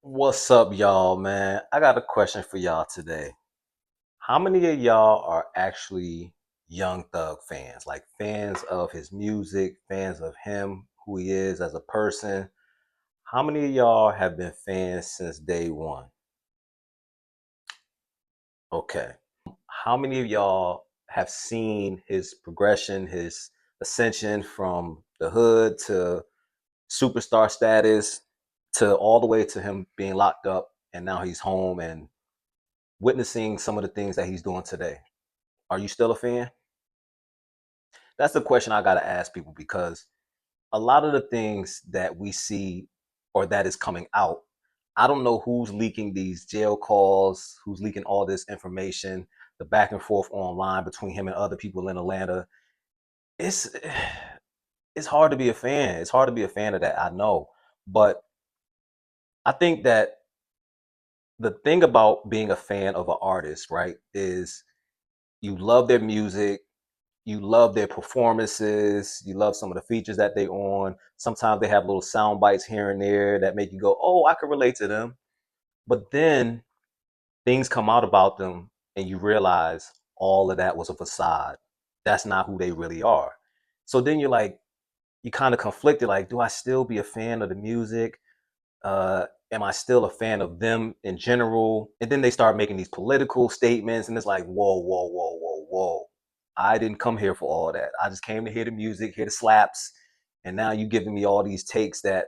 What's up, y'all, man? I got a question for y'all today. How many of y'all are actually Young Thug fans? Like fans of his music, fans of him, who he is as a person? How many of y'all have been fans since day one? Okay. How many of y'all have seen his progression, his ascension from the hood to superstar status to all the way to him being locked up and now he's home and witnessing some of the things that he's doing today? Are you still a fan? That's the question I got to ask people because a lot of the things that we see or that is coming out, I don't know who's leaking these jail calls, who's leaking all this information, the back and forth online between him and other people in Atlanta. It's it's hard to be a fan. It's hard to be a fan of that, I know. But I think that the thing about being a fan of an artist, right, is you love their music, you love their performances, you love some of the features that they on. Sometimes they have little sound bites here and there that make you go, oh, I can relate to them. But then things come out about them and you realize all of that was a facade. That's not who they really are. So then you're like, you kind of conflicted, like, do I still be a fan of the music? Am I still a fan of them in general? And then they start making these political statements, and it's like, whoa, whoa, whoa, whoa, whoa. I didn't come here for all that. I just came to hear the music, hear the slaps, and now you giving me all these takes that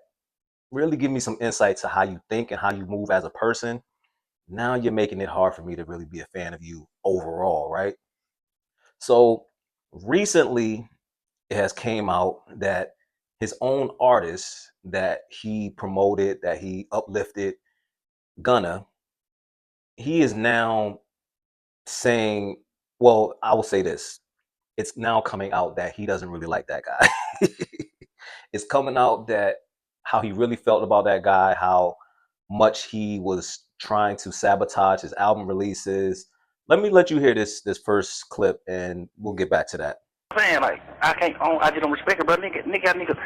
really give me some insight to how you think and how you move as a person. Now you're making it hard for me to really be a fan of you overall, right? So recently, it has came out that his own artist that he promoted, that he uplifted, Gunna, he is now saying, well, I will say this. It's now coming out that he doesn't really like that guy. It's coming out that how he really felt about that guy, how much he was trying to sabotage his album releases. Let me let you hear this first clip and we'll get back to that. Saying like I just don't respect it, bro. Nigga,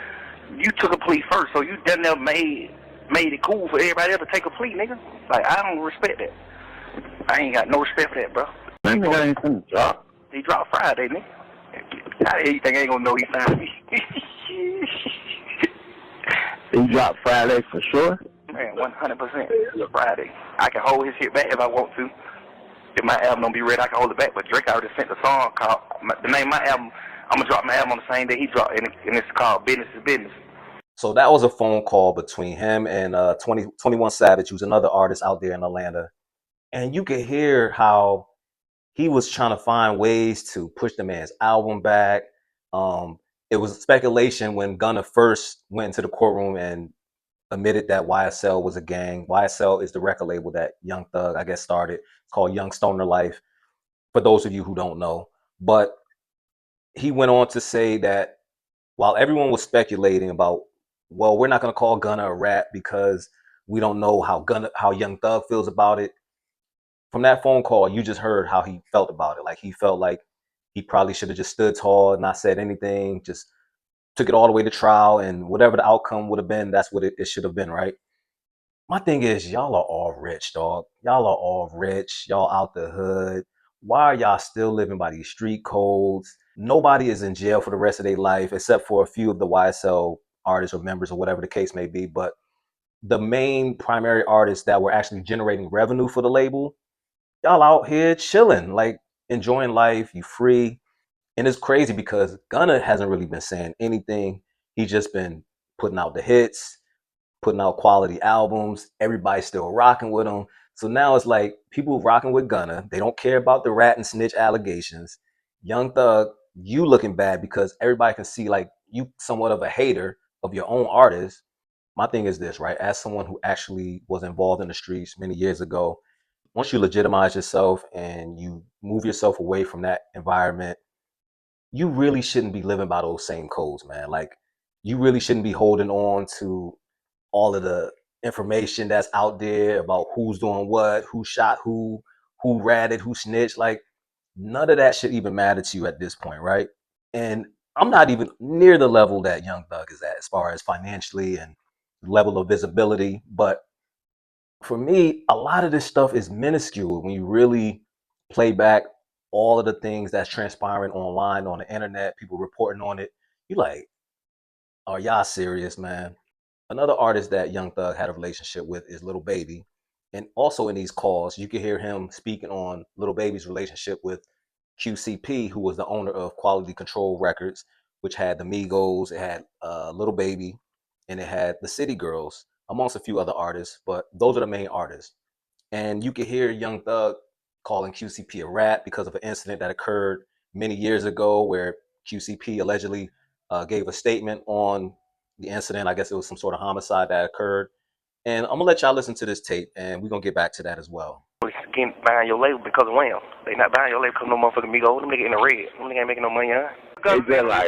you took a plea first, so you done never made it cool for everybody else to take a plea, nigga. Like I don't respect that. I ain't got no respect for that, bro. That nigga ain't finna drop. He dropped Friday, nigga. How the hell you think I ain't gonna know he signed me? He dropped Friday for sure. Man, 100%. Friday. I can hold his shit back if I want to. If my album don't be ready, I can hold it back. But Drake already sent a song called the name of my album. I'm gonna drop my album on the same day he dropped, and it's called Business is Business. So that was a phone call between him and 21 Savage, who's another artist out there in Atlanta. And you could hear how he was trying to find ways to push the man's album back. It was speculation when Gunna first went into the courtroom and admitted that YSL was a gang. YSL is the record label that Young Thug, I guess, started. It's called Young Stoner Life, for those of you who don't know. But he went on to say that while everyone was speculating about, well, we're not going to call Gunna a rat because we don't know how Young Thug feels about it. From that phone call, you just heard how he felt about it. Like he felt like he probably should have just stood tall and not said anything, just took it all the way to trial, and whatever the outcome would have been, that's what it should have been, right? My thing is, y'all are all rich, dog. Y'all are all rich. Y'all out the hood. Why are y'all still living by these street codes? Nobody is in jail for the rest of their life, except for a few of the YSL artists or members or whatever the case may be. But the main primary artists that were actually generating revenue for the label, y'all out here chilling, like enjoying life. You free. And it's crazy because Gunna hasn't really been saying anything. He's just been putting out the hits, putting out quality albums. Everybody's still rocking with him. So now it's like people rocking with Gunna. They don't care about the rat and snitch allegations. Young Thug, you looking bad because everybody can see like you somewhat of a hater of your own artist. My thing is this, right? As someone who actually was involved in the streets many years ago, once you legitimize yourself and you move yourself away from that environment, you really shouldn't be living by those same codes, man. Like you really shouldn't be holding on to all of the information that's out there about who's doing what, who shot who ratted, who snitched. Like none of that should even matter to you at this point, right? And I'm not even near the level that Young Thug is at as far as financially and level of visibility, but for me, a lot of this stuff is minuscule when you really play back all of the things that's transpiring online, on the internet, people reporting on it. You like, are y'all serious, man? Another artist that Young Thug had a relationship with is Lil Baby. And also in these calls, you can hear him speaking on Lil Baby's relationship with QCP, who was the owner of Quality Control Records, which had the Migos, it had Lil Baby, and it had the City Girls, amongst a few other artists. But those are the main artists. And you can hear Young Thug calling QCP a rat because of an incident that occurred many years ago where QCP allegedly gave a statement on the incident. I guess it was some sort of homicide that occurred. And I'm gonna let y'all listen to this tape, and we're gonna get back to that as well. Getting behind your label because of Wham. They not behind your label because no motherfucking Migos. Them niggas in the red. Them niggas ain't making no money, huh? They just like,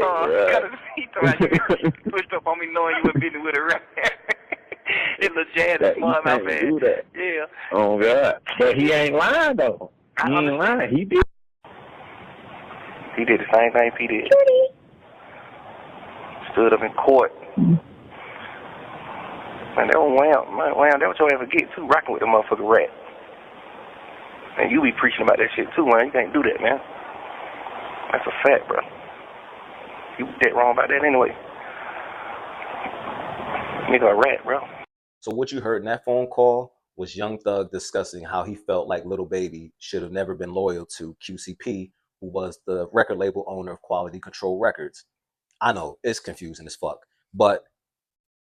you pushed up on me knowing you were business with a rat. It's a jazz that smart you mouth can't do that. Yeah. Oh God. But he ain't lying though. He ain't lying. He did. He did the same thing P did. Stood up in court. Man, that was Wham. Man, Wham, that what you ever get too, rocking with the motherfucking rat. And you be preaching about that shit too, man. You can't do that, man. That's a fact, bro. You dead wrong about that anyway. Nigga a rat, bro. So what you heard in that phone call was Young Thug discussing how he felt like Lil Baby should have never been loyal to QCP, who was the record label owner of Quality Control Records. I know, it's confusing as fuck. But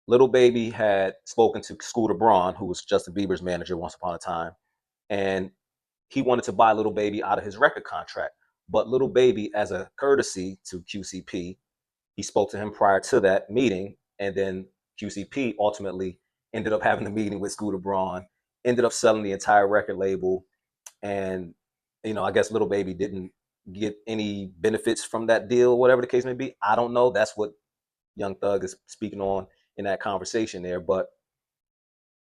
Lil Baby had spoken to Scooter Braun, who was Justin Bieber's manager once upon a time, and he wanted to buy Lil Baby out of his record contract. But Lil Baby, as a courtesy to QCP, he spoke to him prior to that meeting, and then QCP ultimately ended up having a meeting with Scooter Braun, ended up selling the entire record label, and I guess Lil Baby didn't get any benefits from that deal, whatever the case may be. I don't know. That's what Young Thug is speaking on in that conversation there. But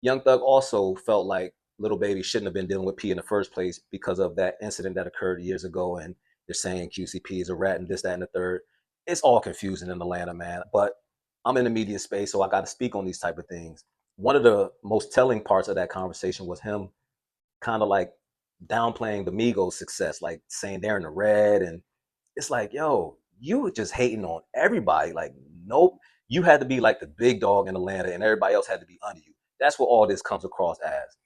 Young Thug also felt like Lil Baby shouldn't have been dealing with P in the first place because of that incident that occurred years ago. And they're saying QCP is a rat and this, that, and the third. It's all confusing in Atlanta, man. But I'm in the media space, so I got to speak on these type of things. One of the most telling parts of that conversation was him kind of like downplaying the Migos' success, like saying they're in the red. And it's like, yo, you were just hating on everybody. Like, nope, you had to be like the big dog in Atlanta and everybody else had to be under you. That's what all this comes across as.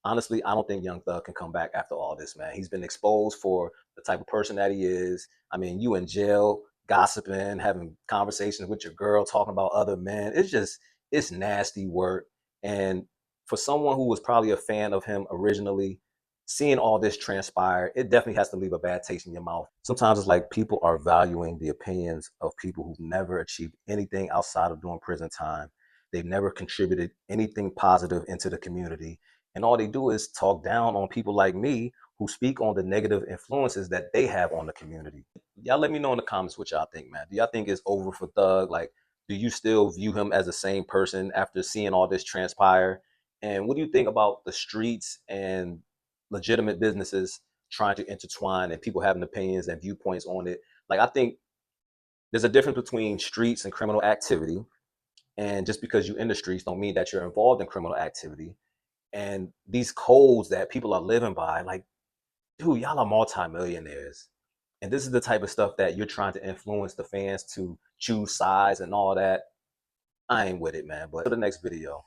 Honestly, I don't think Young Thug can come back after all this, man. He's been exposed for the type of person that he is. I mean, you in jail, gossiping, having conversations with your girl, talking about other men. It's nasty work. And for someone who was probably a fan of him originally, seeing all this transpire, it definitely has to leave a bad taste in your mouth. Sometimes it's like people are valuing the opinions of people who've never achieved anything outside of doing prison time. They've never contributed anything positive into the community. And all they do is talk down on people like me who speak on the negative influences that they have on the community. Y'all let me know in the comments what y'all think, man. Do y'all think it's over for Thug? Like, do you still view him as the same person after seeing all this transpire? And what do you think about the streets and legitimate businesses trying to intertwine and people having opinions and viewpoints on it? Like, I think there's a difference between streets and criminal activity. And just because you're in the streets don't mean that you're involved in criminal activity. And these codes that people are living by, like, dude, y'all are multimillionaires. And this is the type of stuff that you're trying to influence the fans to choose sides and all that. I ain't with it, man. But to the next video.